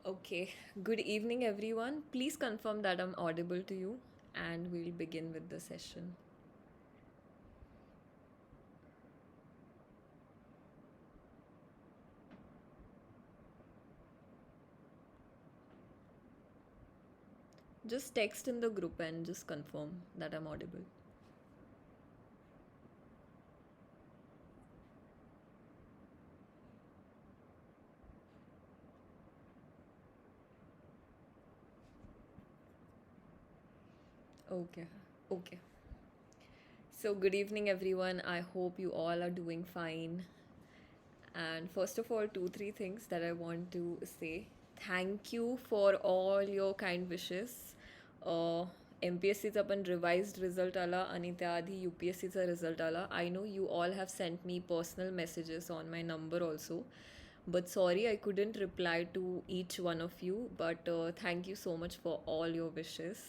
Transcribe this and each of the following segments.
Okay, good evening, everyone. Please confirm that I'm audible to you, and we'll begin with the session. Just text in the group and just confirm that I'm audible. Okay, okay. So, good evening, everyone. I hope you all are doing fine. And first of all, two, three things that I want to say. Thank you for all your kind wishes. M P S सीचा पण revised result आला आणि त्याआधी U P S सीचा result आला. I know you all have sent me personal messages on my number also. But sorry, I couldn't reply to each one of you. But thank you so much for all your wishes.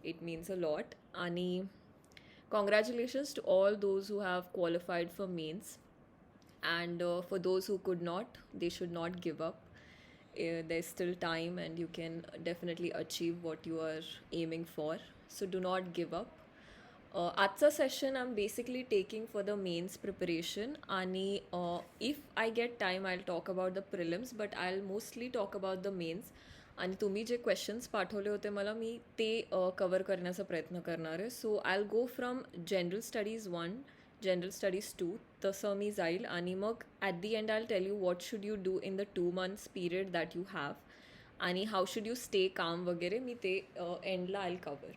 It means a lot. Ani, congratulations to all those who have qualified for mains. And for those who could not, they should not give up. There's still time, and you can definitely achieve what you are aiming for. So do not give up. Acha session I'm basically taking for the mains preparation. आणि if I get time, I'll talk about the prelims, but I'll mostly talk about the mains. आणि तुम्ही जे questions पाठवले होते मला, मी ते cover करण्याचा प्रयत्न करणार आहे. So I will go from general studies 1, general studies 2, तसं मी जाईल. आणि मग at the end I will tell you what should you do in the 2 months period that you have, आणि how should you stay calm वगैरे मी ते एंडला I will cover.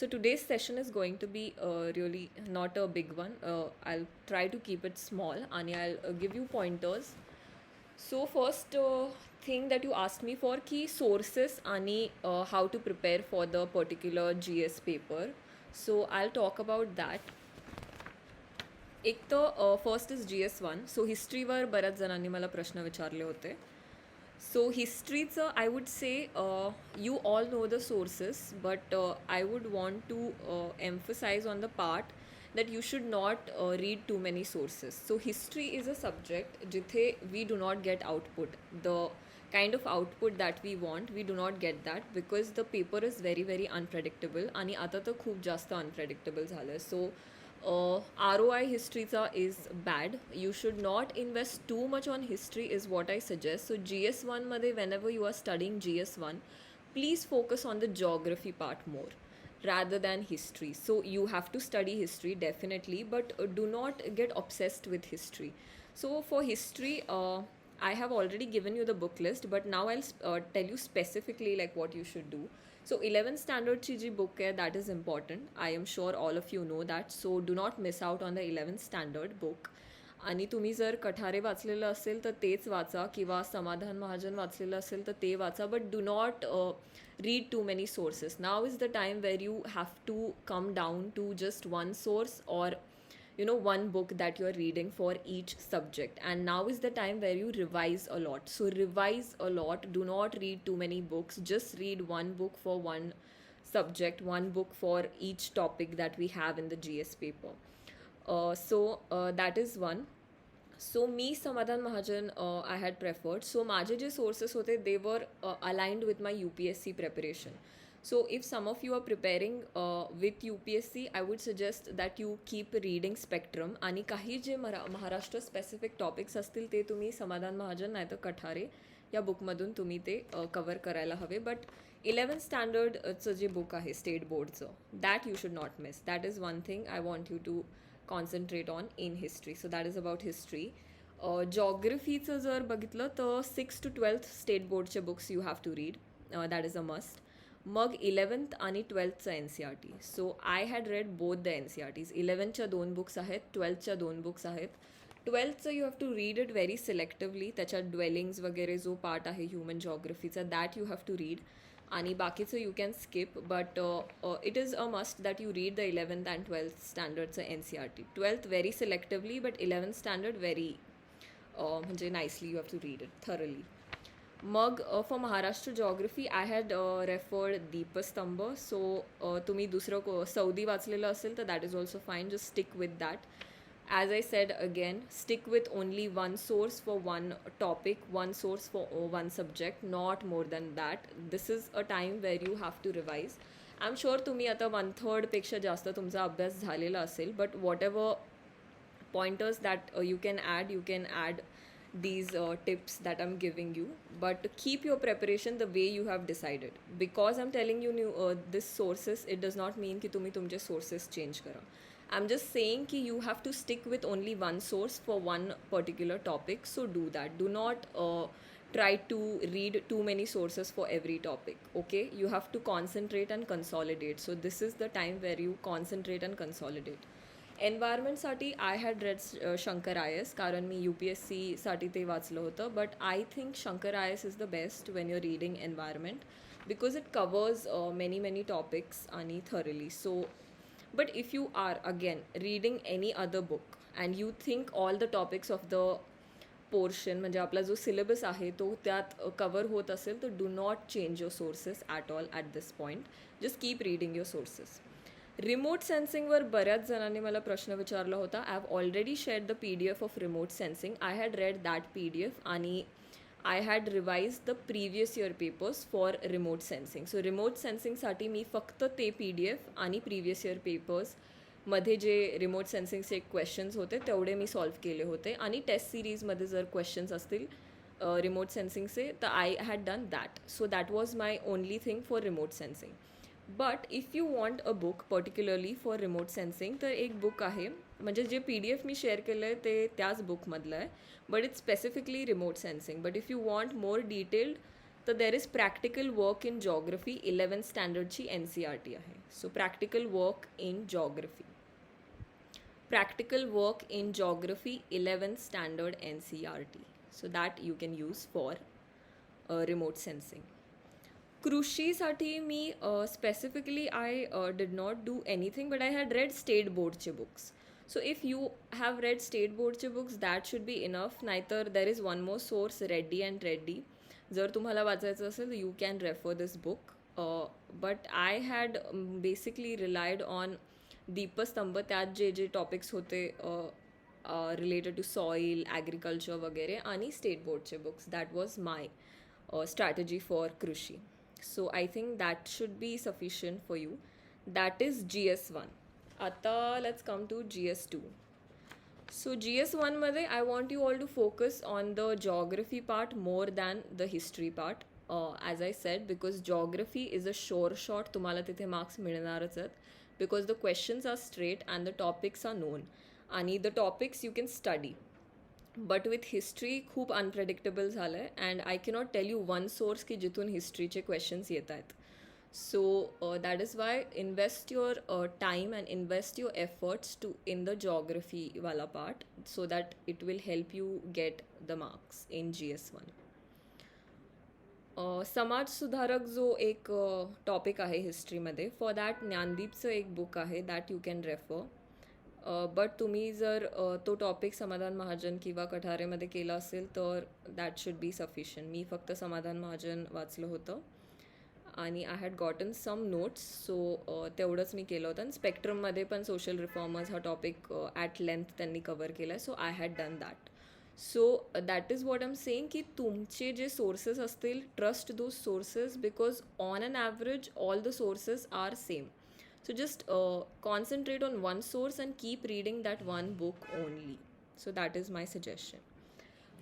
So today's session is going to be really not a big one. I'll try to keep it small, and I'll give you pointers. So first thing that you asked me for key sources and how to prepare for the particular GS paper. So I'll talk about that. एक तर first is GS1. So हिस्ट्रीवर बऱ्याच जणांनी मला प्रश्न विचारले होते. So हिस्ट्रीचं I would say you all know the sources, but I would want to emphasise on the part that you should not read too many sources. So history is a subject jithe we do not get output, the kind of output that we want, we do not get that because the paper is very very unpredictable. आणि आता तर खूप जास्त unpredictable झालं. So ROI historyचा is bad. You should not invest too much on history is what I suggest. So GS1 मध्ये whenever you are studying GS1, please focus on the geography part more rather than history. So you have to study history definitely, but do not get obsessed with history. So for history, I have already given you the book list, but now I'll tell you specifically like what you should do. So 11th standard ची जी book आहे, that is important. I am sure all of you know that. So do not miss out on the 11th standard book. आणि तुम्ही जर कठारे वाचलेलं असेल तर तेच वाचा, किंवा समाधान महाजन वाचलेलं असेल तर ते वाचा. But do not read too many sources. Now is the time where you have to come down to just one source, or one book that you're reading for each subject. And now is the time where you revise a lot. So revise a lot. Do not read too many books. Just read one book for one subject, one book for each topic that we have in the GS paper. That is one. So me, Samadhan Mahajan, I had preferred. So माझे जे sources होते, they were aligned with my UPSC preparation. So if some of you are preparing with UPSC, I would suggest that you keep reading Spectrum. आणि काही जे Maharashtra specific topics असतील ते तुम्ही समाधान महाजन नाही तर कठारे या बुकमधून तुम्ही ते कवर करायला हवे. बट 11th स्टँडर्डचं जे बुक आहे स्टेट बोर्डचं, that you should not miss. That is one thing I want you to concentrate on in history. So that is about history. जॉग्रफीचं जर बघितलं तर 6th to 12th स्टेट बोर्डचे books you have to read. That is a must. मग 11th आणि 12thचं NCERT. So I had read both the NCERTs. 11thच्या 2 books आहेत, 12thच्या 2 बुक्स आहेत. 12thचं you have to read it very selectively. त्याच्यात ड्वेलिंग्स वगैरे जो पार्ट आहे ह्युमन जॉग्रफीचा, that you have to read. आणि बाकीचं you can skip, but it is a must that you read the 11th and 12th स्टँडर्डचं NCERT. 12th very selectively, but 11th standard very म्हणजे nicely you have to read it thoroughly. मग for Maharashtra geography I had referred Deepstambh. So तुम्ही दुसरं सौदी वाचलेलं असेल तर that is also fine. Just stick with that. as I said again, stick with only one source for one topic, one source for one subject, not more than that. This is a time where you have to revise. I'm sure तुम्ही आता 1/3 पेक्षा जास्त तुमचा अभ्यास झालेला असेल, but whatever pointers that you can add these tips that I'm giving you, but keep your preparation the way you have decided. Because I'm telling you new this sources, it does not mean कि तुम्ही तुमचे sources change करा. I'm just saying कि you have to stick with only one source for one particular topic, so do that. Do not try to read too many sources for every topic. Okay, you have to concentrate and consolidate. So this is the time where you concentrate and consolidate. एन्व्हायरमेंटसाठी I had read Shankar IAS, कारण मी U P S सीसाठी ते वाचलं होतं. But I think Shankar IAS is the best when you're reading environment, because it covers many topics आणि thoroughly. So but if you are again reading any other book and you think all the topics of the portion, म्हणजे आपला जो syllabus आहे तो त्यात cover होत असेल, तर do not change your sources at all at this point. Just keep reading your sources. Remote सेन्सिंगवर बऱ्याच जणांनी मला प्रश्न विचारला होता. I have already shared the P D F of remote sensing. I had read that P D F आणि I had revise the previous year papers for remote sensing. So remote सेन्सिंगसाठी मी फक्त ते पी डी एफ आणि previous year पेपर्समध्ये जे remote सेन्सिंगचे questions होते तेवढे मी सॉल्व केले होते. आणि टेस्ट सिरीजमध्ये जर क्वेश्चन्स असतील रिमोट सेन्सिंगचे तर I had done that. So that was my only thing for remote sensing. But if you want a book particularly for remote sensing, तर एक बुक आहे, म्हणजे जे पी डी एफ मी शेअर केलं आहे ते त्याच बुकमधलं आहे, but it's specifically remote sensing. But if you want more detailed तर there is practical work in geography 11th स्टँडर्डची एन सी आर टी आहे. So practical work in geography, practical work in geography 11th standard N C R T. So that you can use for remote sensing. कृषीसाठी मी specifically I did not do anything, but I had read state बोर्डचे books. So if you have read state बोर्डचे books that should be enough. नाहीतर there is one more source, Reddy and Reddy. जर तुम्हाला वाचायचं असेल तर you can refer this book. But I had basically relied on दीपस्तंभ. त्यात जे जे टॉपिक्स होते रिलेटेड टू सॉईल, ॲग्रिकल्चर वगैरे, आणि स्टेट बोर्डचे books. That was my strategy for Krushi. So I think that should be sufficient for you. That is GS1. आता let's come to GS2. So GS1 मध्ये I want you all to focus on the geography part more than the history part. As I said, because geography is a sure shot, तुम्हाला तिथे marks मिळणारच आहेत, because the questions are straight and the topics are known. आणि the topics you can study. But with history खूप unpredictable झालं आहे, and I cannot tell you one source की जिथून हिस्ट्रीचे क्वेश्चन्स येत आहेत. So that is why invest your time and invest your efforts to in the जॉग्रफीवाला part, so that it will help you get the marks in GS1. समाज सुधारक जो एक टॉपिक आहे हिस्ट्रीमध्ये, फॉर दॅट ज्ञानदीपचं एक बुक आहे, that you can refer. But तुम्ही जर तो टॉपिक समाधान महाजन किंवा कठारेमध्ये केला असेल तर दॅट शुड बी सफिशियंट. मी फक्त समाधान महाजन वाचलं होतं आणि I had gotten some notes, so तेवढंच मी केलं होतं. आणि स्पेक्ट्रममध्ये पण सोशल रिफॉर्मर्स हा टॉपिक ॲट लेंथ त्यांनी कवर केला आहे, so I had done that. So that is what I am saying की तुमचे जे सोर्सेस असतील, trust those sources, because on an average all the sources are same. So just concentrate on one source and keep reading that one book only. So that is my suggestion.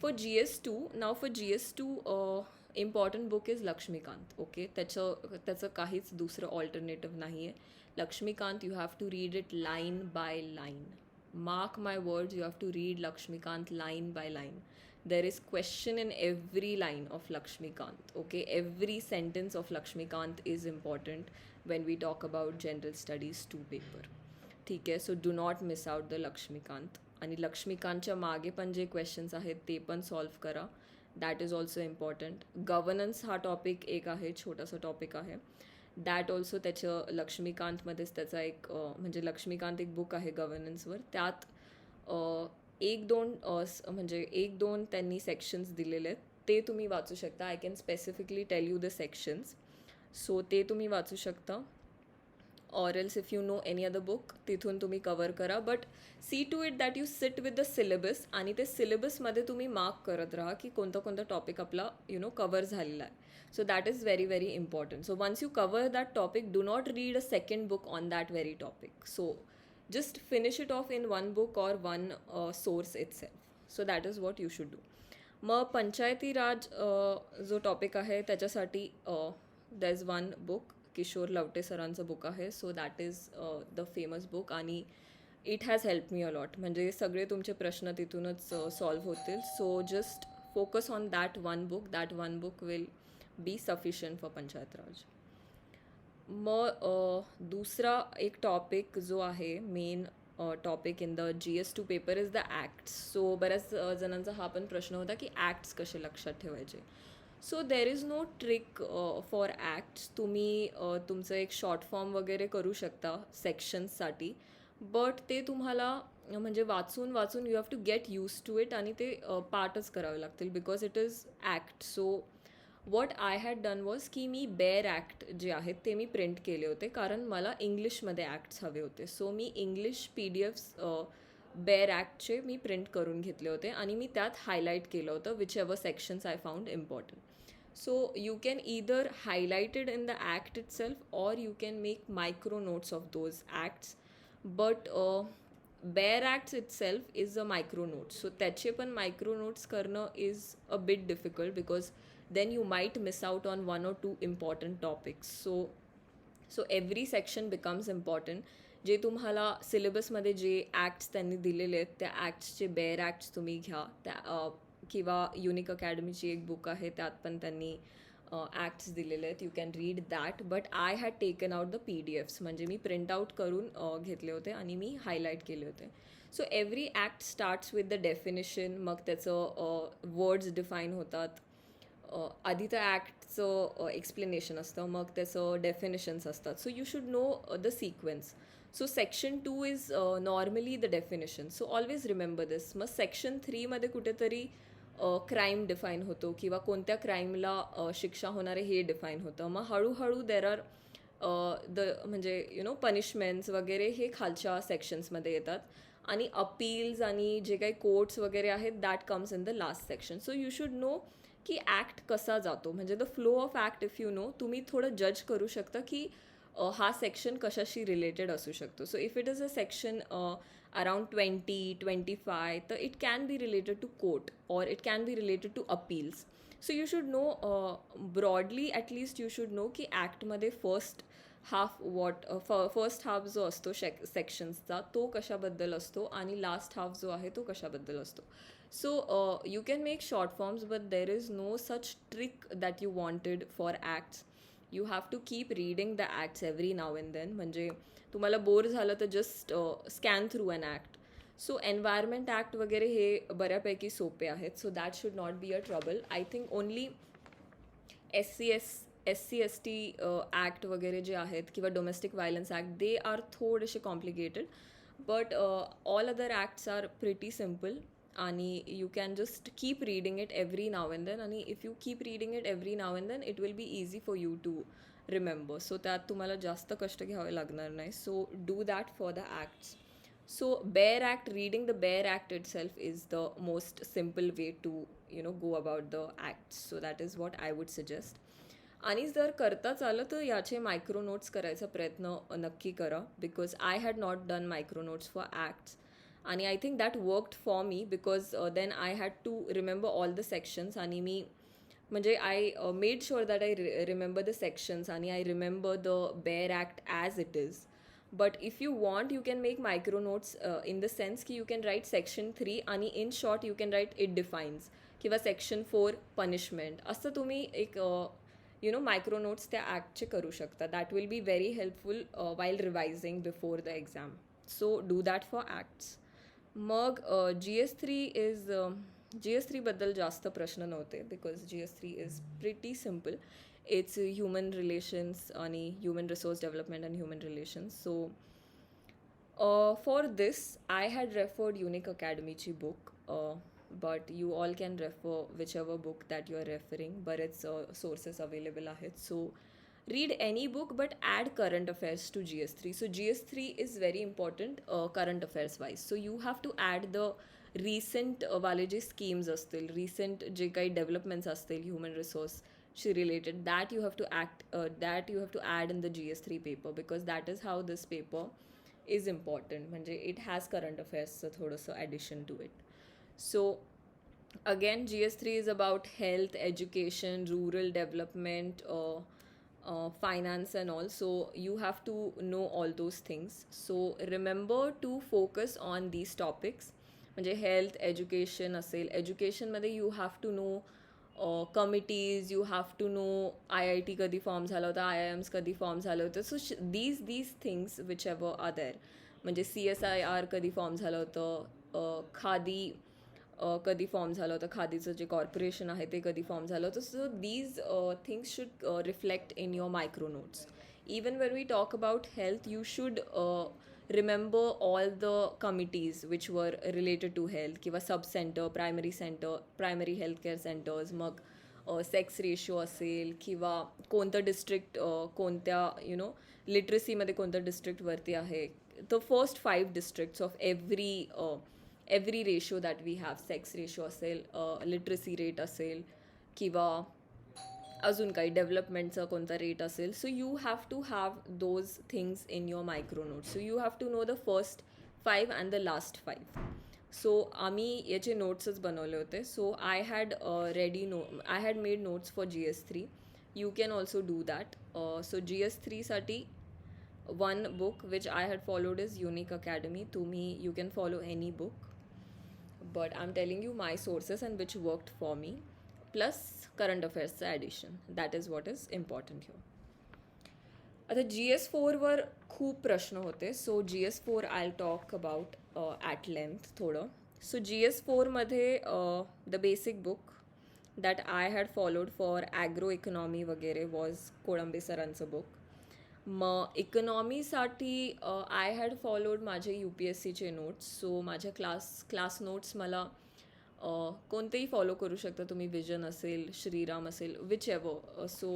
For GS2, now for GS2, important book is Lakshmikant. Okay, त्याचं काहीच दुसरं alternative नाही आहे. Lakshmikant, you have to read it line by line. Mark my words, you have to read Lakshmikant line by line. There is question in every line of Lakshmikant. Okay, every sentence of Lakshmikant is important when we talk about general studies 2 paper. ठीक आहे, so do not miss out the Laxmikanth. आणि लक्ष्मीकांतच्या मागे पण जे questions आहेत ते पण सॉल्व करा, that is also important. Governance हा टॉपिक एक आहे, छोटासा टॉपिक आहे, दॅट ऑल्सो त्याचं लक्ष्मीकांतमध्येच त्याचा एक म्हणजे लक्ष्मीकांत एक बुक आहे गव्हर्नन्सवर, त्यात एक दोन त्यांनी सेक्शन्स दिलेले आहेत, ते तुम्ही वाचू शकता. I can specifically tell you the sections, so ते तुम्ही वाचू शकता. or else if you know any other book तिथून तुम्ही कवर करा. But see to it that you sit with the syllabus आणि ते सिलेबसमध्ये तुम्ही मार्क करत राहा की कोणता कोणता टॉपिक आपला कवर झालेला आहे. So that is very, very important. So once you cover that topic, do not read a second book on that very topic. So just finish it off in one book or one source itself. So that is what you should do. मग पंचायती राज जो topic आहे त्याच्यासाठी there is one book, Kishor Lavate सरांचं book आहे. So that is the famous book आणि it has help me a lot. म्हणजे सगळे तुमचे प्रश्न तिथूनच सॉल्व्ह होतील. So just focus on that one book. That one book will be sufficient for panchayat raj. मग दुसरा एक टॉपिक जो आहे main topic in the GS2 paper is the acts. So बऱ्याच जणांचा हा पण प्रश्न होता की ॲक्ट्स कसे लक्षात ठेवायचे. So there is no trick for acts. तुम्ही तुमचं एक शॉर्ट फॉर्म वगैरे करू शकता सेक्शन्ससाठी, बट ते तुम्हाला म्हणजे वाचून वाचून you have to get used to it आणि ते पार्टच करावे लागतील because it is act. So what I had done was की मी बेअर ॲक्ट जे आहेत ते मी प्रिंट केले होते कारण मला इंग्लिशमध्ये ॲक्ट्स हवे होते. सो मी इंग्लिश PDFs बेअर ॲक्टचे मी प्रिंट करून घेतले होते आणि मी त्यात हायलाईट केलं होतं which ever sections I found important. So you can either highlight it in the act itself or you can make micro notes of those acts. But bare acts itself is a micro note. So त्याचे पण micro notes करणं is a bit difficult because then you might miss out on one or two important topics. So every section becomes important. जे तुम्हाला सिलेबसमध्ये जे acts त्यांनी दिलेले आहेत त्या ॲक्ट्सचे बेअर ॲक्ट्स तुम्ही घ्या. त्या किंवा युनिक अकॅडमीची एक बुक आहे त्यात पण त्यांनी ॲक्ट्स दिलेले आहेत. You can read that. But I had taken out the PDFs. म्हणजे मी प्रिंट आउट करून घेतले होते आणि मी हायलाईट केले होते. So every act starts with the definition. मग त्याचं वर्ड्स डिफाईन होतात. आधी त्या ॲक्टचं एक्सप्लेनेशन असतं, मग त्याचं डेफिनेशन्स असतात. So you should know the sequence. So section 2 is normally the definition. So always remember this. मग सेक्शन 3मध्ये कुठेतरी क्राईम डिफाईन होतो किंवा कोणत्या क्राईमला शिक्षा होणार आहे हे डिफाईन होतं. मग हळूहळू देर आर म्हणजे पनिशमेंट्स वगैरे हे खालच्या सेक्शन्समध्ये येतात आणि अपील्स आणि जे काही कोर्ट्स वगैरे आहेत that comes in the last section. So you should know की ॲक्ट कसा जातो. म्हणजे the flow of act if you know तुम्ही थोडं जज करू शकता की हा सेक्शन कशाशी रिलेटेड असू शकतो. So if it is a section around 20-25 तर it can be related to court or it can be related to appeals. So you should know broadly at least you should know की ॲक्टमध्ये first half जो असतो सेक्शन्सचा तो कशाबद्दल असतो आणि last half जो आहे तो कशाबद्दल असतो. So you can make short forms, but there is no such trick that you wanted for acts. You have to keep reading the acts every now and then. म्हणजे तुम्हाला बोर झालं तर just scan through an act. So environment act वगैरे हे बऱ्यापैकी सोपे आहेत. So that should not be a trouble. I think only SC/ST act वगैरे जे आहेत किंवा domestic violence act they are थोडेसे complicated. But all other acts are pretty simple आणि you can just keep reading it every now and then. आणि if you keep reading it every now and then it will be easy for you to remember. So त्यात तुम्हाला जास्त कष्ट घ्यावे लागणार नाही. So do that for the acts. So bare act, reading the bare act itself is the most simple way to go about the acts. So that is what I would suggest. आणि जर करताच आलं तर याचे micro notes करायचा प्रयत्न नक्की करा because I had not done micro notes for acts. आणि I think that worked for me because then I had to remember all the sections. आणि मी म्हणजे I made sure that I remember the sections आणि I remember the bare act as it is. But if you want you can make micro notes in the sense की you can write section 3 आणि in short you can write it defines किंवा section 4 punishment. असं तुम्ही एक micro notes त्या ॲक्टचे करू शकता. That will be very helpful while revising before the exam. So do that for acts. मग GS3 बद्दल जास्त प्रश्न नव्हते because GS3 is pretty simple. It's human relations आणि human resource development and human relations. So for this I had referred Unique अकॅडमीची book. But you all can refer which ever book that you are referring. बरेच sources available आहेत. So read any book but add current affairs to GS3. So GS3 is very important current affairs wise. So you have to add the recent वाले जे schemes असतील, recent जे काही developments असतील human resource she related, that you have to add in the GS3 paper, because that is how this paper is important. म्हणजे it has current affairs थोडंसं addition to it. So again, GS3 is about health, education, rural development, finance and all. So you have to know all those things. So remember to focus on these topics. म्हणजे health education असेल, एज्युकेशनमध्ये you have to know committees, you have to know IIT कधी form झालं होतं, IIMs कधी form झालं होतं. So these things whichever are there. म्हणजे CSIR कधी फॉर्म झालं होतं, खादी कधी फॉर्म झालं होतं, खादीचं जे कॉर्पोरेशन आहे ते कधी फॉर्म झालं होतं. So these things should reflect in your micro notes. Even when we talk about health, you should remember all the committees which were related to health, किंवा sub centre, primary health care centres, मग sex ratio असेल, किंवा कोणतं district कोणत्या लिटरसीमध्ये कोणतं डिस्ट्रिक्टवरती आहे. The first 5 districts of every ratio that we have, sex ratio असेल, लिटरसी रेट असेल, किंवा अजून काही डेव्हलपमेंटचा कोणता रेट असेल. So you have to have those things in your micro notes. So you have to know the first 5 and the last 5. सो आम्ही याचे नोट्सच बनवले होते. So I had made notes for GS3. You can also do that. So GS3साठी one book which I had followed is Unique Academy. You can follow any book, but I'm telling you my sources and which worked for me, plus current affairs addition. That is what is important here. आता GS4 वर खूप प्रश्न होते. So GS4 I'll talk about at length थोडं. So GS4 मध्ये the basic book that I had followed for agro economy वगैरे was Kolambe सरांचं book. मग इकॉनॉमीसाठी आय हॅड फॉलोड माझे UPSCचे नोट्स. सो माझ्या क्लास नोट्स मला कोणतेही फॉलो करू शकता तुम्ही. विजन असेल, श्रीराम असेल, विच एव्हर. सो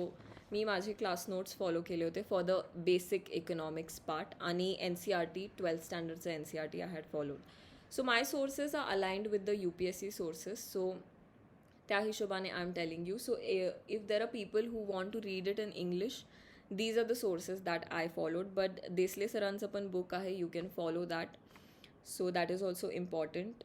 मी माझे क्लास नोट्स फॉलो केले होते for the basic economics part. आणि NCERT 12th स्टँडर्डचं NCERT I had followed. So my sources are aligned with the UPSC sources. So त्या हिशोबाने I am telling you. So if there are people who want to read it in English, these are the sources that I followed. But Desle सरांचं पण book आहे, you can follow that. So that is also important.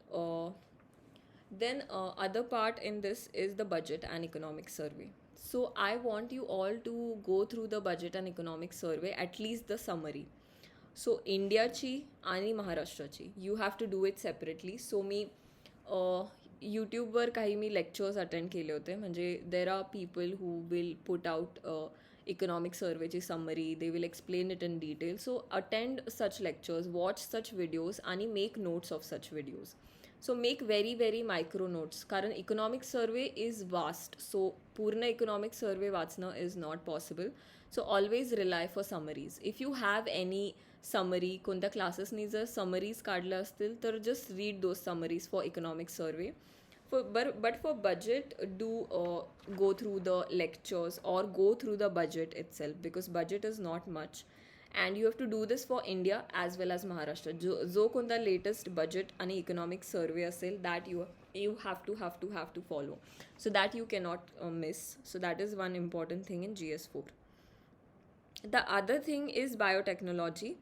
Then other part in this is the budget and economic survey. So I want you all to go through the budget and economic survey, at least the summary. So इंडियाची आणि महाराष्ट्राची you have to do it separately. So मी यूट्यूबवर काही मी lectures attend केले होते. म्हणजे देर are people who will put out economic surveyची summary, they will explain it in detail. So attend such lectures, watch such videos आणि make notes of such videos. So make very very micro notes, कारण economic survey is vast. So पूर्ण economic survey वाचणं is not possible. So always rely for summaries. If you have any summary, कोणत्या क्लासेसनी जर summaries काढल्या असतील तर just read those summaries for economic survey. But for budget, do go through the lectures or go through the budget itself, because budget is not much and you have to do this for India as well as Maharashtra. जो कोणता latest budget आणि economic survey असेल, that you have to follow, so that you cannot miss. So that is one important thing in GS4. The other thing is biotechnology.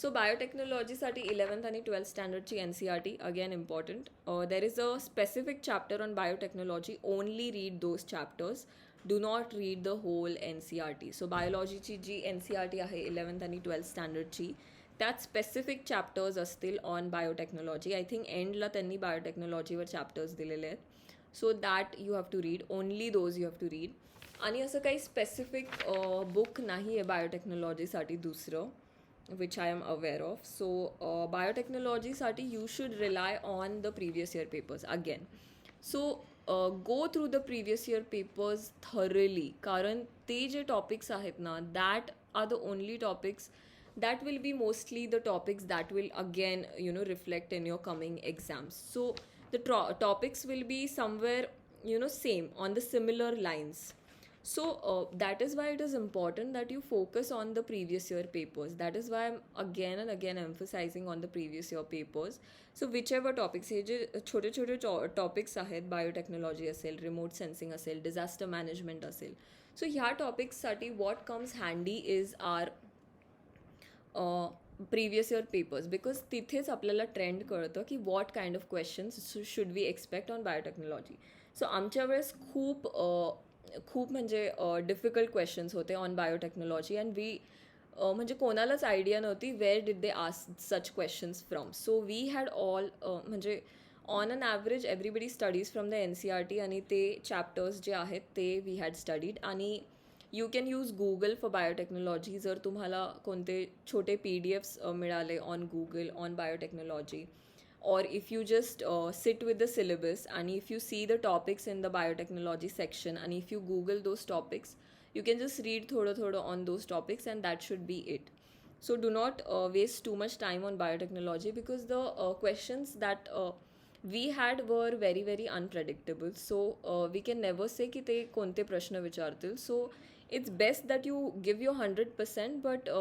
So biotechnologyसाठी 11th आणि 12th स्टँडर्डची NCERT again important. There is a specific chapter on biotechnology. Only read those chapters. Do not read the whole NCERT. So biologyची G NCERT आहे 11th आणि 12th स्टँडर्डची, त्यात specific chapters असतील on biotechnology. I think एंडला त्यांनी बायोटेक्नॉलॉजीवर chapters दिलेले आहेत. So that you have to read. Only those you have to read. आणि असं काही स्पेसिफिक बुक नाही आहे बायोटेक्नॉलॉजीसाठी दुसरं, which I am aware of. So biotechnology sati you should rely on the previous year papers again. So go through the previous year papers thoroughly, कारण ते जे topics आहेत ना, that are the only topics that will be mostly the topics that will again reflect in your coming exams. So the topics will be somewhere same, on the similar lines. So that is why it is important that you focus on the previous year papers. That is why I'm again and again emphasizing on the previous year papers. So whichever topics, हे जे छोटे छोटे topics आहेत, biotechnology असेल, remote sensing असेल, disaster management असेल, so ह्या टॉपिक्ससाठी what comes handy is our previous year papers, because तिथेच आपल्याला ट्रेंड कळतं की what kind of questions should we expect on biotechnology. So आमच्या वेळेस खूप खूप म्हणजे डिफिकल्ट क्वेश्चन्स होते ऑन बायोटेक्नॉलॉजी, अँड वी म्हणजे कोणालाच आयडिया नव्हती where did they ask such questions from. So we had all म्हणजे on an average everybody studies from the NCERT, आणि ते चॅप्टर्स जे आहेत ते वी हॅड स्टडीड. आणि you can use Google for biotechnology. जर तुम्हाला कोणते छोटे PDFs मिळाले on Google on biotechnology, or if you just sit with the syllabus, and if you see the topics in the biotechnology section, and if you google those topics, you can just read thoda on those topics, and that should be it. So do not waste too much time on biotechnology, because the questions that we had were very very unpredictable. So we can never say ki te konte prashna vichartil. So it's best that you give your 100%, but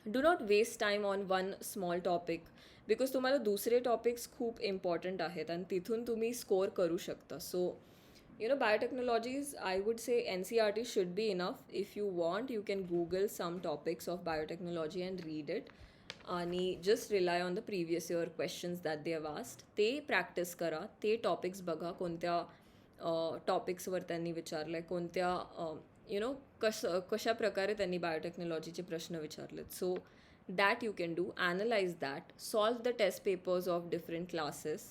do not waste time on one small topic, because तुम्हाला दुसरे topics खूप important आहेत आणि तिथून तुम्ही score करू शकता. So you know biotechnologies, I would say NCERT should be enough. If you want you can Google some topics of biotechnology and read it, आणि just rely on the previous year questions that they have asked. ते practice करा, ते topics बघा कोणत्या टॉपिक्सवर त्यांनी विचारलं आहे, कोणत्या कशा प्रकारे त्यांनी बायोटेक्नॉलॉजीचे प्रश्न विचारलेत. So that you can do, analyse that, solve the test papers of different classes,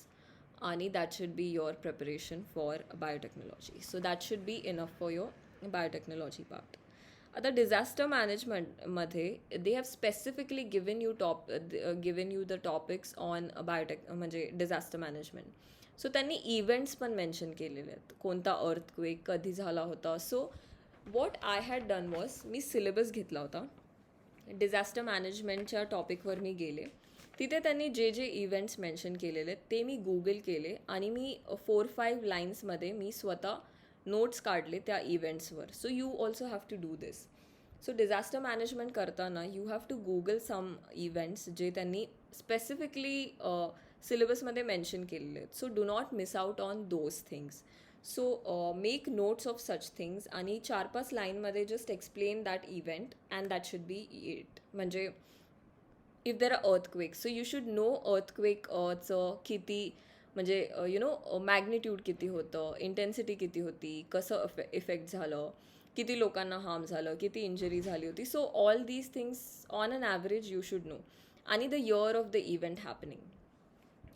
आणि that should be your preparation for biotechnology. So that should be enough for your biotechnology part. आता डिझास्टर मॅनेजमेंटमध्ये they have specifically given you the topics on biotech म्हणजे disaster management. So त्यांनी events पण mention केलेले आहेत, कोणता earthquake कधी झाला होता. So what I had done was, me syllabus घेतला होता, डिझास्टर मॅनेजमेंटच्या टॉपिकवर मी गेले, तिथे त्यांनी जे जे इव्हेंट्स मेन्शन केलेले ते मी गूगल केले, आणि मी 4-5 लाईन्समध्ये मी स्वतः नोट्स काढले त्या इव्हेंट्सवर. So you also have to do this. So disaster management करताना you have to Google some events जे त्यांनी स्पेसिफिकली सिलेबसमध्ये मेन्शन केलेले आहेत. So do not miss out on those things. So make notes of such things, आणि 4-5 लाईनमध्ये just explain that event, and that should be it. म्हणजे if there are earthquake, so you should know अर्थक्वेकचं किती, म्हणजे magnitude किती होतं, intensity किती होती, कसं इफेक्ट झालं, किती लोकांना हार्म झालं, किती इंजरी झाली होती. So all these things on an average you should know, आणि the year of the event happening.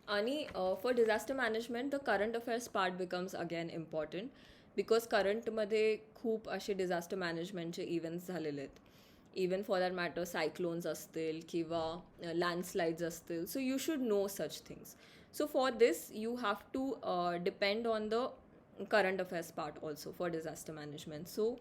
आणि for disaster management the current affairs part becomes again important, because करंटमध्ये खूप असे डिझास्टर मॅनेजमेंटचे इव्हेंट्स झालेले आहेत. Even for that matter cyclones असतील किंवा लँडस्लाइड्स असतील. So you should know such things. So for this you have to depend on the current affairs part also for disaster management. So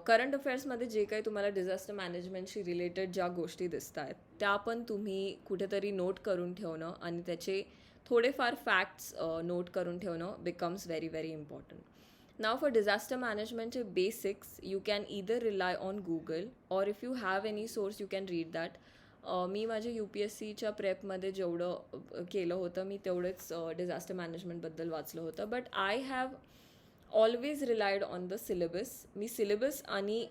current अफेअर्समध्ये जे काही तुम्हाला disaster मॅनेजमेंटशी related ज्या गोष्टी दिसत आहेत त्या पण तुम्ही कुठेतरी नोट करून ठेवणं, आणि त्याचे थोडेफार फॅक्ट्स नोट करून ठेवणं becomes very very important. Now for disaster मॅनेजमेंटचे basics you can either rely on Google, or if you have any source you can read that. मी माझ्या UPSCच्या प्रेपमध्ये जेवढं केलं होतं मी तेवढंच डिझास्टर मॅनेजमेंटबद्दल वाचलं होतं. But I have always relied on the syllabus. मी सिलेबस आणि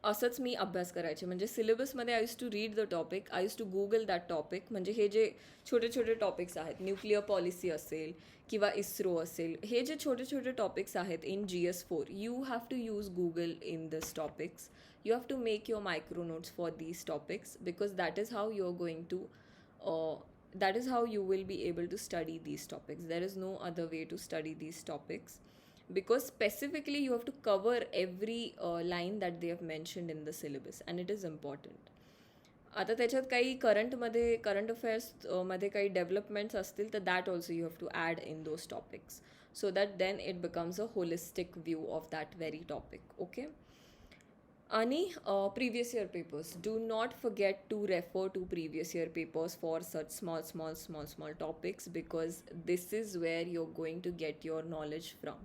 असंच मी अभ्यास करायचे. म्हणजे सिलेबसमध्ये I use to read the topic, I use to Google that topic. म्हणजे हे जे छोटे छोटे टॉपिक्स आहेत, न्यूक्लिअर पॉलिसी असेल किंवा इस्रो असेल, हे जे छोटे छोटे टॉपिक्स आहेत in GS4, you have to use Google in this topics. You have to make your micro notes for these topics, because that is how you're going to that is how you will be able to study these topics. There is no other way to study these topics, because specifically you have to cover every line that they have mentioned in the syllabus, and it is important. आता त्याच्यात काही current अफेअर्समध्ये काही developments असतील तर that also you have to add in those topics, so that then it becomes a holistic view of that very topic. Okay. आणि previous year papers, do not forget to refer to previous year papers for such small topics, because this is where you're going to get your knowledge from.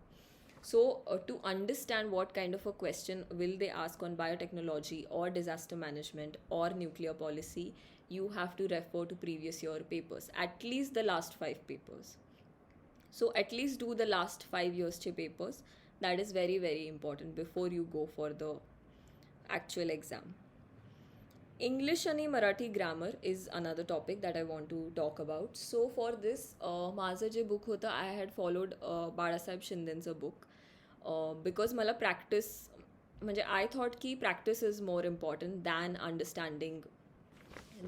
So to understand what kind of a question will they ask on biotechnology or disaster management or nuclear policy, you have to refer to previous year papers, at least the last 5 papers. So at least do the last 5 years che papers. That is very very important before you go for the actual exam. English आणि Marathi grammar is another topic that I want to talk about. So for this माझं जे book होतं, I had followed Balasaheb शिंदेचं book, because मला practice, म्हणजे I thought की practice is more important than understanding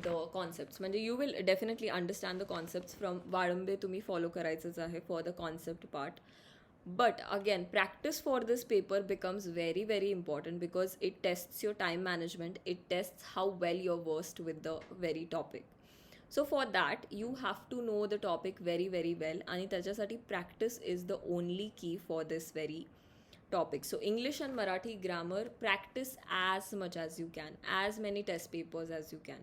the concepts. म्हणजे you will definitely understand the concepts from Walambe, तुम्ही follow करायचंच आहे for the concept part. But again, practice for this paper becomes very very important because it tests your time management, it tests how well you're versed with the very topic. So for that you have to know the topic very very well, and त्याच्यासाठी practice is the only key for this very topic. So English and Marathi grammar, practice as much as you can, as many test papers as you can.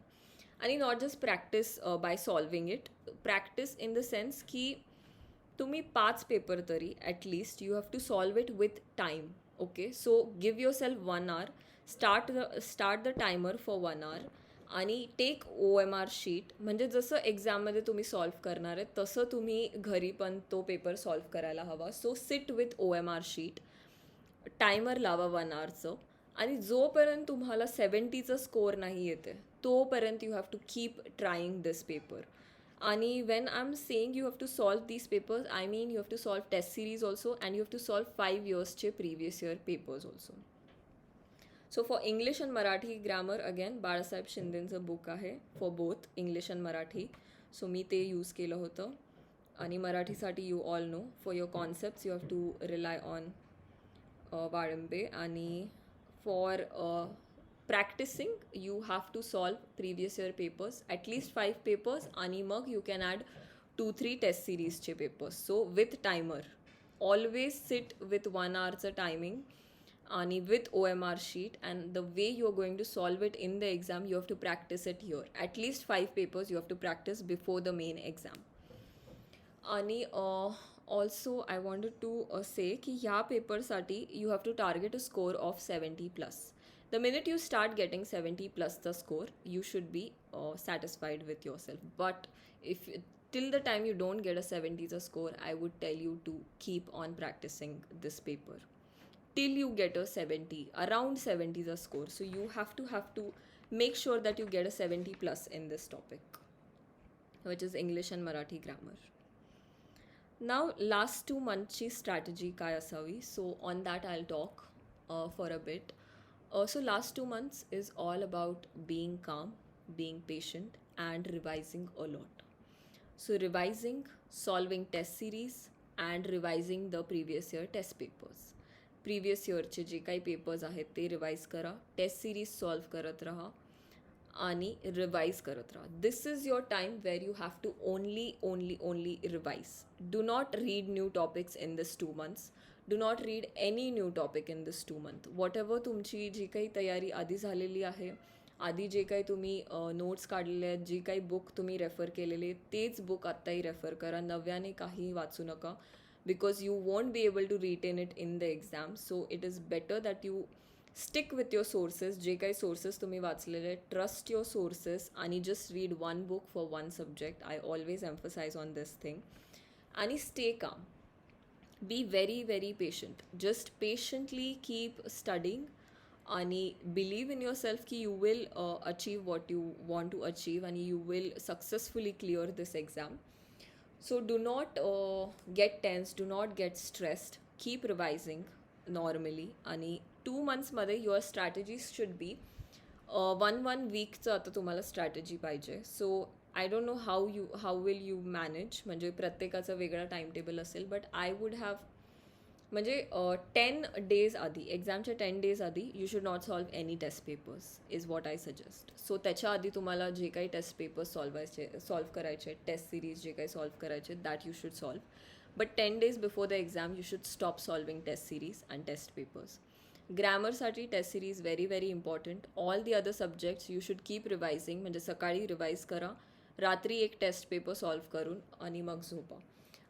And not just practice by solving it, practice in the sense की तुम्ही 5 paper तरी at least you have to solve it with time. Okay, so give your self 1 hour, start the timer for 1 hour आणि take OMR sheet. म्हणजे जसं एक्झाममध्ये तुम्ही solve करणार आहे तसं तुम्ही घरी पण तो पेपर सॉल्व करायला हवा. So sit with OMR sheet, timer लावा 1 hourचं, आणि जोपर्यंत तुम्हाला 70चं स्कोअर नाही येते तोपर्यंत you have to keep trying this paper. आणि when I'm saying you have to solve these papers, I mean you have to solve test series also, and you have to solve 5 years चे previous year papers also. So for English and Marathi grammar, again Balasaheb शिंदेचं book आहे for both English and Marathi. So मी ते use केलं होतं. आणि मराठीसाठी you all know, for your concepts you have to rely on वाळंबे. आणि for practicing you have to solve previous year papers, at least 5 papers, आणि मग you can add 2-3 test series चे papers. So with timer, always sit with 1 hourचं timing आणि with OMR sheet, and the way you are going to solve it in the exam you have to practice it here. At least 5 papers you have to practice before the main exam. आणि also I wanted to say की ह्या पेपरसाठी you have to target a score of 70+. The minute you start getting 70+ the score, you should be satisfied with yourself. But if till the time you don't get a 70 score, I would tell you to keep on practicing this paper till you get a 70, around 70 score. So you have to make sure that you get a 70+ in this topic, which is English and Marathi grammar. Now last 2 months strategy काय असावी, so on that I'll talk for a bit. So last 2 months is all about being calm, being patient, and revising a lot. So revising, solving test series, and revising the previous year test papers. Previous yearचे जे काही papers आहेत ते revise करा, taste series solve करत राहा आणि revise करत राहा. This is your time where you have to only revise. Do not read new topics in this 2 months. Do not read any new topic in this 2 month. Whatever तुमची जी काही तयारी आधी झालेली आहे, आधी जे काही तुम्ही नोट्स काढलेले आहेत, जी काही बुक तुम्ही रेफर केलेले, तेच बुक आत्ताही रेफर करा. नव्याने काही वाचू नका, because you want be able to retain it in the exam. So it is better that you stick with your sources. जे काही सोर्सेस तुम्ही वाचलेले, ट्रस्ट युअर सोर्सेस आणि just read 1 book for 1 subject. I always emphasise on this thing. आणि stay calm. Be very very patient. Just patiently keep studying and believe in yourself that you will achieve what you want to achieve and you will successfully clear this exam. So do not get tense, do not get stressed. Keep revising normally. And 2 months मध्ये your strategies should be 1 weekचं आता तुम्हाला strategy पाहिजे. So I don't know how will you manage. म्हणजे प्रत्येकाचं वेगळा time table असेल, but I would have, म्हणजे 10 days आधी, एक्झामच्या 10 days आधी you should not solve any test papers is what I suggest. So त्याच्या आधी तुम्हाला जे काही टेस्ट पेपर्स सॉल्व करायचे, टेस्ट सिरीज जे काही सॉल्व करायचे, that you should solve. But 10 days before the exam you should stop solving test series and test papers. ग्रॅमरसाठी test series very very important. All the other subjects you should keep revising. म्हणजे सकाळी revise करा, रात्री एक taste paper solve करून आणि मग झोपा.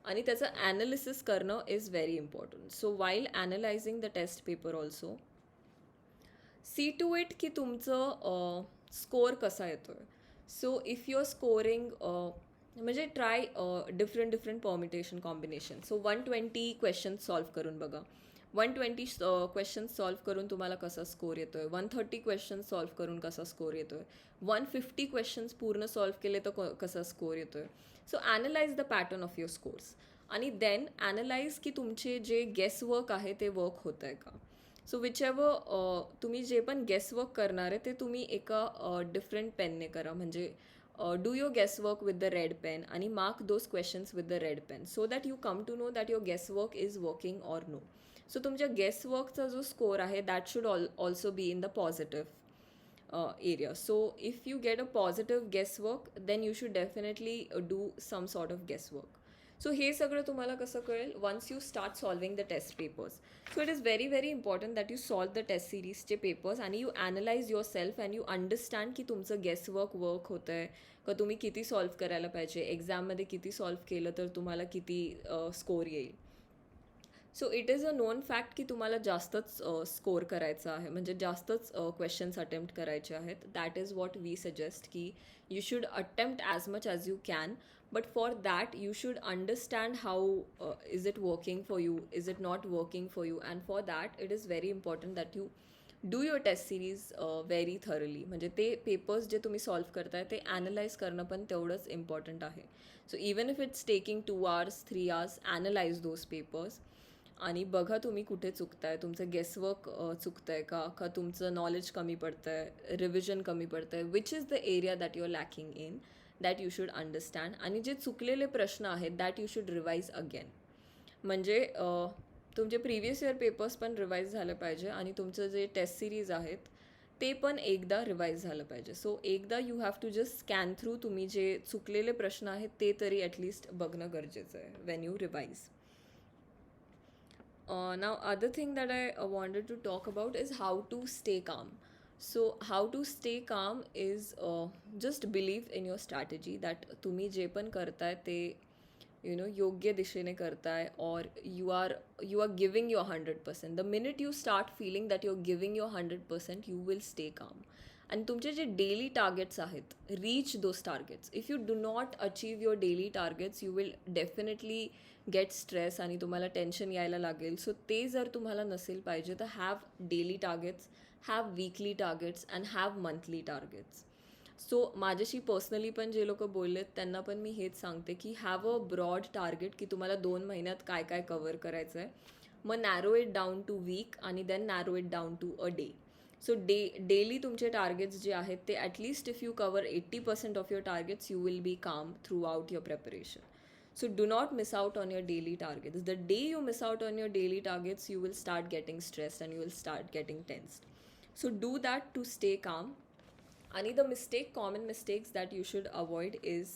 आणि त्याचं ॲनालिसिस करणं is very important. So while analysing the test paper also, see to it की तुमचं स्कोअर कसा येतो आहे. So if you are scoring म्हणजे try different permutation combination. So 120 questions solve करून बघा. 120 क्वेश्चन्स सॉल्व करून तुम्हाला कसा स्कोअर येतो आहे. 130 क्वेश्चन्स सॉल्व करून कसा स्कोअर येतो आहे. 150 क्वेश्चन्स पूर्ण सॉल्व केले तर कसा स्कोअर येतो आहे. So analyse the pattern of your scores आणि देन ॲनालाइज की तुमचे जे गेस वर्क आहे ते वर्क होतं आहे का. सो विचेवर तुम्ही जे पण गेस वर्क करणार आहे ते तुम्ही एका डिफरंट पेनने करा. म्हणजे do your guess work with the red pen आणि mark those questions with the red pen so that you come to know that your guess work is working or no. So तुमच्या guess वर्कचा जो score आहे that should also be in the positive area. So if you get a positive guesswork, then you should definitely do some sort of guesswork. So हे सगळं तुम्हाला कसं कळेल once you start solving the test papers. So it is very important that you solve the test सिरीजचे papers आणि you analyse yourself and you understand की तुमचं गेसवर्क work होतं आहे का, तुम्ही किती सॉल्व करायला पाहिजे, एक्झाममध्ये किती सॉल्व केलं तर तुम्हाला किती स्कोर येईल. So it is a known fact की तुम्हाला जास्तच स्कोर करायचं आहे, म्हणजे जास्तच क्वेश्चन्स अटेम्प्ट करायचे आहेत. That is what we suggest की you should attempt as much as you can. But for that, you should understand how is it working for you, is it not working for you, and for that, it is very important that you do your test series very thoroughly. म्हणजे ते papers जे तुम्ही solve करताय ते analyse करणं पण तेवढंच important आहे. So even if it's taking 2 hours 3 hours, analyse those papers आणि बघा तुम्ही कुठे चुकताय, तुमचं गेसवर्क चुकतं आहे का तुमचं नॉलेज कमी पडतं आहे, रिव्हिजन कमी पडतं आहे, which is the area that you are lacking in, that you should understand. आणि जे चुकलेले प्रश्न आहेत that you should revise again. म्हणजे तुमचे प्रिव्हियस इयर पेपर्स पण रिवाईज झालं पाहिजे आणि तुमचं जे टेस्ट सिरीज आहेत ते पण एकदा रिवाईज झालं पाहिजे. सो एकदा you have to just scan through, तुम्ही जे चुकलेले प्रश्न आहेत ते तरी ॲटलिस्ट बघणं गरजेचं आहे Wien you revise. Now other thing that I wanted to talk about is how to stay calm. So how to stay calm is just believe in your strategy that तुम्ही जे पण करताय ते योग्य दिशेने करताय or you are giving your 100%. The minute you start feeling that you're giving your 100%, you will stay calm. आणि तुमचे जे डेली टार्गेट्स आहेत, reach those targets. If you do not achieve your daily targets you will definitely get stress आणि तुम्हाला tension यायला लागेल. So ते जर तुम्हाला नसेल पाहिजे तर have daily targets, have weekly targets and have monthly targets. So माझ्याशी पर्सनली पण जे लोक बोललेत त्यांना पण मी हेच सांगते की हॅव अ ब्रॉड टार्गेट की तुम्हाला 2 महिन्यात काय काय कवर करायचं आहे. मग narrow it down to week आणि then narrow it down to a day. So daily तुमचे टार्गेट्स जे आहेत ते at least if you cover 80% of your targets you will be calm throughout your preparation. So do not miss out on your daily targets. The day you miss out on your daily targets, you will start getting stressed and you will start getting tensed. So do that to stay calm. And the common mistakes that you should avoid is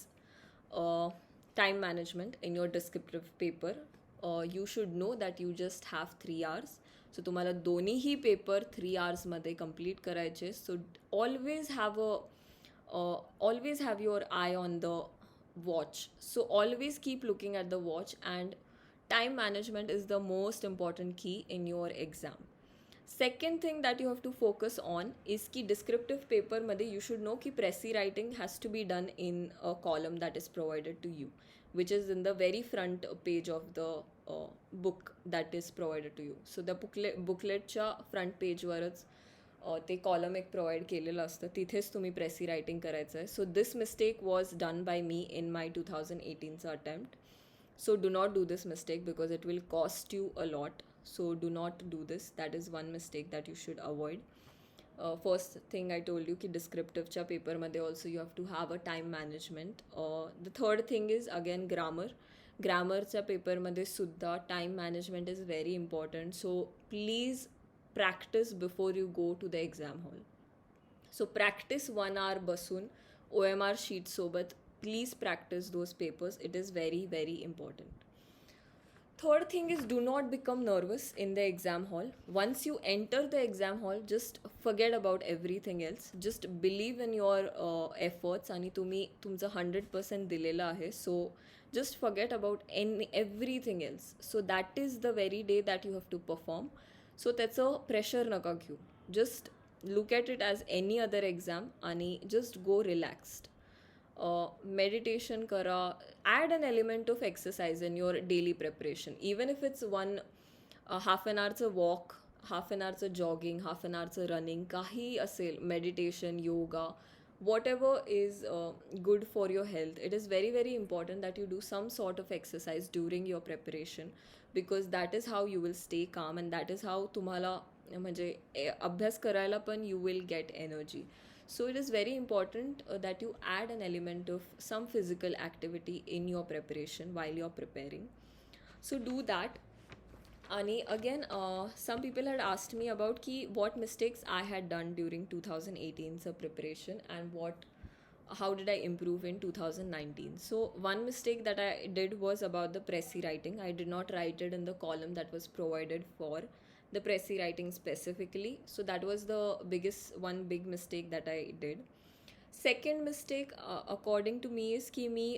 time management in your descriptive paper. You should know that you just have 3 hours. So तुम्हाला दोन्हीही paper 3 hours मध्ये complete करायचे. So always have your eye on the watch. So always keep looking at the watch, and time management is the most important key in your exam. Second thing that you have to focus on is ki descriptive paper madhe you should know ki pressy writing has to be done in a column that is provided to you, which is in the very front page of the book that is provided to you. So the bookletच्या front page वरच ते column एक provide केलेलं असतं, तिथेच तुम्ही प्रेसी writing करायचं आहे. So this mistake was done by me in my 2018चा attempt. So do not do this mistake because it will cost you a lot. So do not do this. That is one mistake that you should avoid. First thing I told you की डिस्क्रिप्टिव्हच्या पेपरमध्ये also you have to have a time management. The third thing is again ग्रामरच्या पेपरमध्ये सुद्धा time management is very important. So please practice before you go to the exam hall. So practice 1 hour बसून OMR sheet सोबत. Please practice those papers. It is very important. Third thing is do not become nervous in the exam hall. Once you enter the exam hall, just forget about everything else. Just believe in your efforts आणि तुम्ही तुमचं 100% दिलेलं आहे. So just forget about everything else. So that is the very day that you have to perform. So त्याचं pressure नका घेऊ. Just look at it as any other exam आणि just go relaxed. Meditation kara, add an element of exercise in your daily preparation, even if it's one half an hour's a walk, half an hour's a jogging, half an hour's a running, kahi asil, meditation, yoga, whatever is good for your health. It is very very important that you do some sort of exercise during your preparation, because that is how you will stay calm, and that is how तुम्हाला म्हणजे अभ्यास करायला पण you will get energy. So it is very important that you add an element of some physical activity in your preparation while you're preparing. So do that. Ani again, some people had asked me about what mistakes I had done during 2018's preparation, and how did I improve in 2019. So one mistake that I did was about the Pressy writing. I did not write it in the column that was provided for the Pressy writing specifically. So that was the one big mistake that I did. Second mistake, according to me, is की मी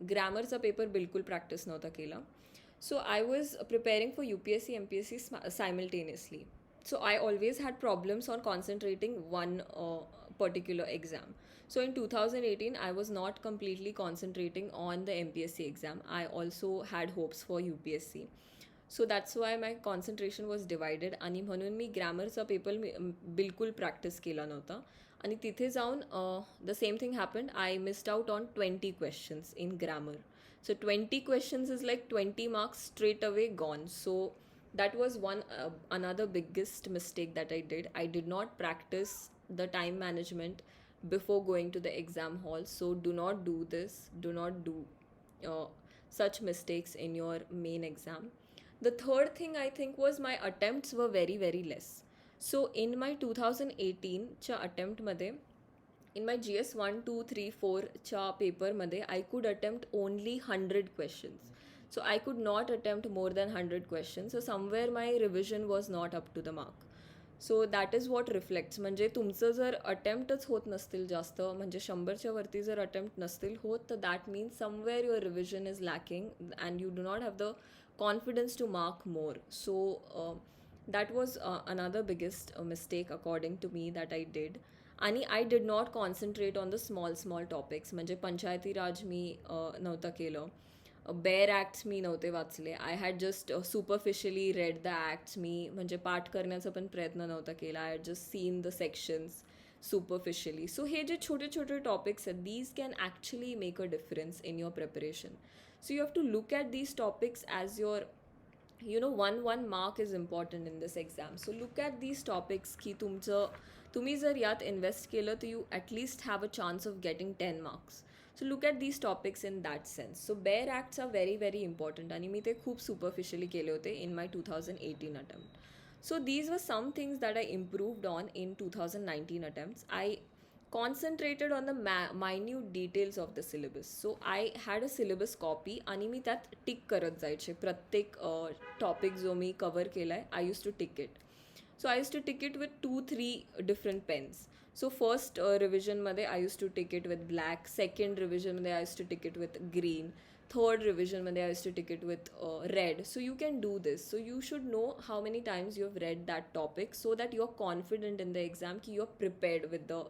ग्रॅमरचा paper बिलकुल practice नव्हता केला. So I was preparing for UPSC, MPSC simultaneously. So I always had problems on concentrating one particular exam. So in 2018, I was not completely concentrating on the MPSC exam. I also had hopes for UPSC. So that's why my concentration was divided. आणि म्हणून मी ग्रॅमरचा paper बिलकुल practice केला नव्हता. आणि तिथे जाऊन the same thing happened. I missed out on 20 questions in grammar. So 20 questions is like 20 marks straight away gone. So that was another biggest mistake that I did. I did not practice the time management before going to the exam hall. So do not do this. Do not do such mistakes in your main exam. The third thing I think was my attempts were very very less. So in my 2018 च्या attempt मध्ये, in my GS 1, 2, 3, 4 च्या पेपरमध्ये I could attempt only 100 questions. So I could not attempt more than 100 questions. So somewhere my revision was not up to the mark. So that is what reflects. म्हणजे तुमचं जर अटेम्प्टच होत नसतील जास्त, म्हणजे 100च्या वरती जर अटेम्प्ट नसतील होत, तर that means somewhere your revision is lacking and you do not have the confidence to mark more. So that was another biggest mistake according to me that I did. आणि I did not concentrate on the small topics. म्हणजे पंचायती राज मी नव्हतं केलं, bare acts मी नव्हते वाचले. I had just superficially read the acts. मी म्हणजे पाठ करण्याचा पण प्रयत्न नव्हता केला. I had just seen the sections superficially. So हे जे छोटे छोटे टॉपिक्स आहेत, these can actually make a difference in your preparation. So you have to look at these topics as your one mark is important in this exam. So look at these topics की तुम्ही जर यात invest केलं तर you at least have a chance of getting 10 marks. So look at these topics in that sense. So bare acts are very very important आणि मी ते खूप सुपरफिशियली केले होते in my 2018 attempt. So these were some things that I improved on in 2019 attempts. I concentrated on the minute details of the syllabus. So I had a syllabus copy आणि मी त्यात tick करत जायचे. प्रत्येक topic जो मी cover केला आहे, I use to tick it. So I used to tick it with 2-3 different pens. So first revision मध्ये I used to tick it with black. Second revision मध्ये I used to tick it with green. Third revision मध्ये I used to tick it with red. So you can do this. So you should know how many times you have read that topic, so that you are confident in the exam कि you are prepared with the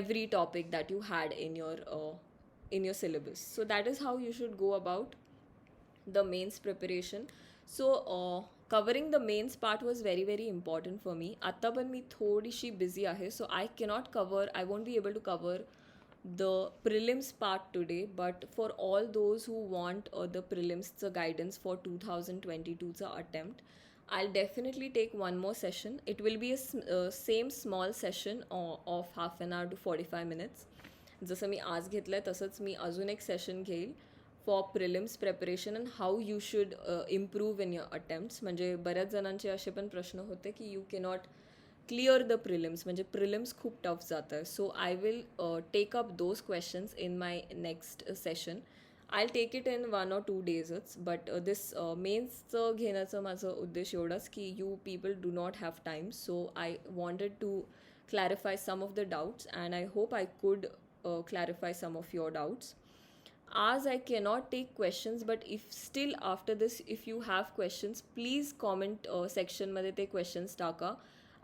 every topic that you had in your syllabus. So that is how you should go about the mains preparation. So covering the mains part was very very important for me. आता पण मी थोडीशी busy आहे, so I won't be able to cover the prelims part today. But for all those who want the prelims guidance for 2022 attempt, I'll definitely take one more session. It will be a same small session of half an hour to 45 minutes. जसं मी आज घेतलं आहे तसंच मी अजून एक session घेईल for prelims preparation and how you should improve in your attempts. म्हणजे बऱ्याच जणांचे असे पण प्रश्न होते की you cannot clear the prelims, म्हणजे prelims खूप टफ जातं आहे. So I will take up those questions in my next session. I'll take it in 1 or 2 daysच. But this मेन्सचं घेण्याचं माझं उद्देश एवढाच की you people do not have time. So I wanted to clarify some of the doubts, and I hope I could clarify some of your doubts. as I cannot take questions, but if still after this, if you have questions, please comment section मध्ये ते questions टाका.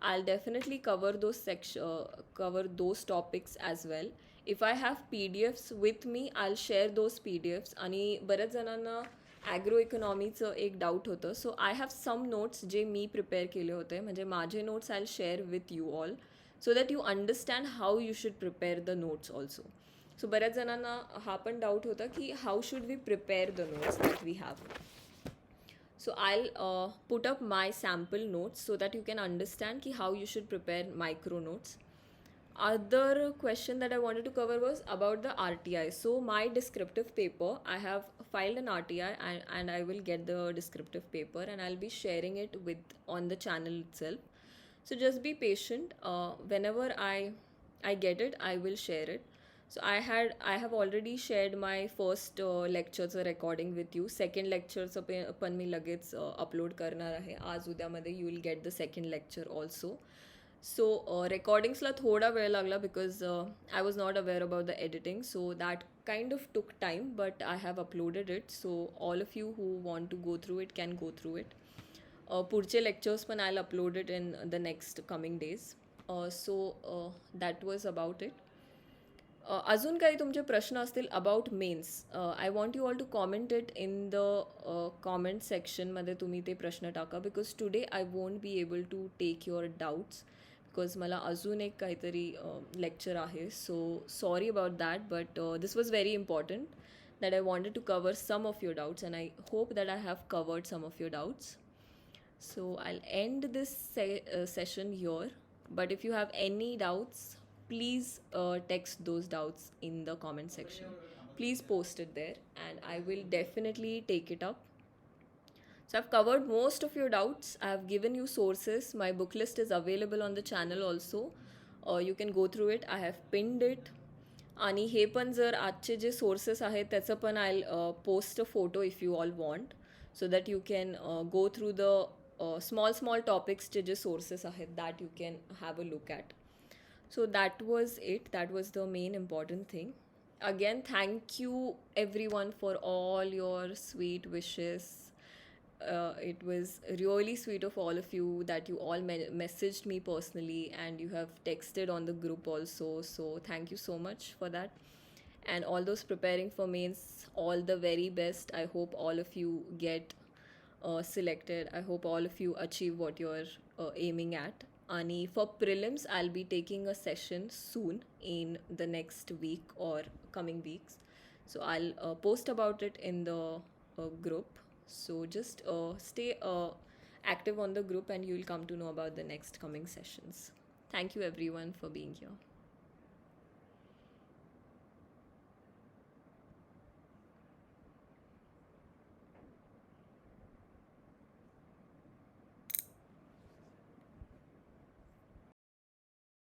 I'll definitely cover those topics as well. If I have PDFs with me, I'll share those PDFs. आणि बऱ्याच जणांना agro इकॉनॉमीचं एक doubt होतं, so I have some notes जे मी प्रिपेअर केले होते, म्हणजे माझे notes I share with you all so that you understand how you should prepare the notes also. So बऱ्याच जणांना हा पण डाऊट होता की how should we prepare the notes that we have. So I'll put up my sample notes so that you can understand ki how you should prepare micro notes. Other question that I wanted to cover was about the RTI. So my descriptive paper, I have filed an RTI, and I will get the descriptive paper and I'll be sharing it with on the channel itself. So just be patient. Whenever I get it, I will share it. So I have already shared my first lectureचं recording with you. Second lectureचं पण मी लगेच upload करणार आहे. आज उद्यामध्ये you will get the second lecture also. So recordingsला थोडा वेळ लागला because I was not aware about the editing, so that kind of took time, but I have uploaded it, so all of you who want to go through it can go through it. पुढचे lectures पण I'll upload it in the next coming days. So that was about it. अजून काही तुमचे प्रश्न असतील about mains, I want you all to comment it in the comment सेक्शनमध्ये तुम्ही ते प्रश्न टाका, because today I won't be able to take your doubts because मला अजून एक काहीतरी लेक्चर आहे. So sorry about that, but this was very important that I wanted to cover some of your doubts, and I hope that I have covered some of your doubts. So I'll end this session here, but if you have any doubts, please text those doubts in the comment section. Please post it there and I will definitely take it up. So I've covered most of your doubts. I have given you sources. My book list is available on the channel also. You can go through it. I have pinned it. आणि हे पण जर आजचे जे sources आहेत त्याचं पण I post a photo if you all want, so that you can go through the small टॉपिक्सचे जे सोर्सेस आहेत that you can have a look at. So that was it. That was the main important thing. Again, thank you everyone for all your sweet wishes. It was really sweet of all of you that you all messaged me personally, and you have texted on the group also. So thank you so much for that. And all those preparing for mains, all the very best. I hope all of you get selected. I hope all of you achieve what you're aiming at. And for prelims, I'll be taking a session soon in the next week or coming weeks. So I'll post about it in the group. So just stay active on the group and you'll come to know about the next coming sessions. Thank you everyone for being here.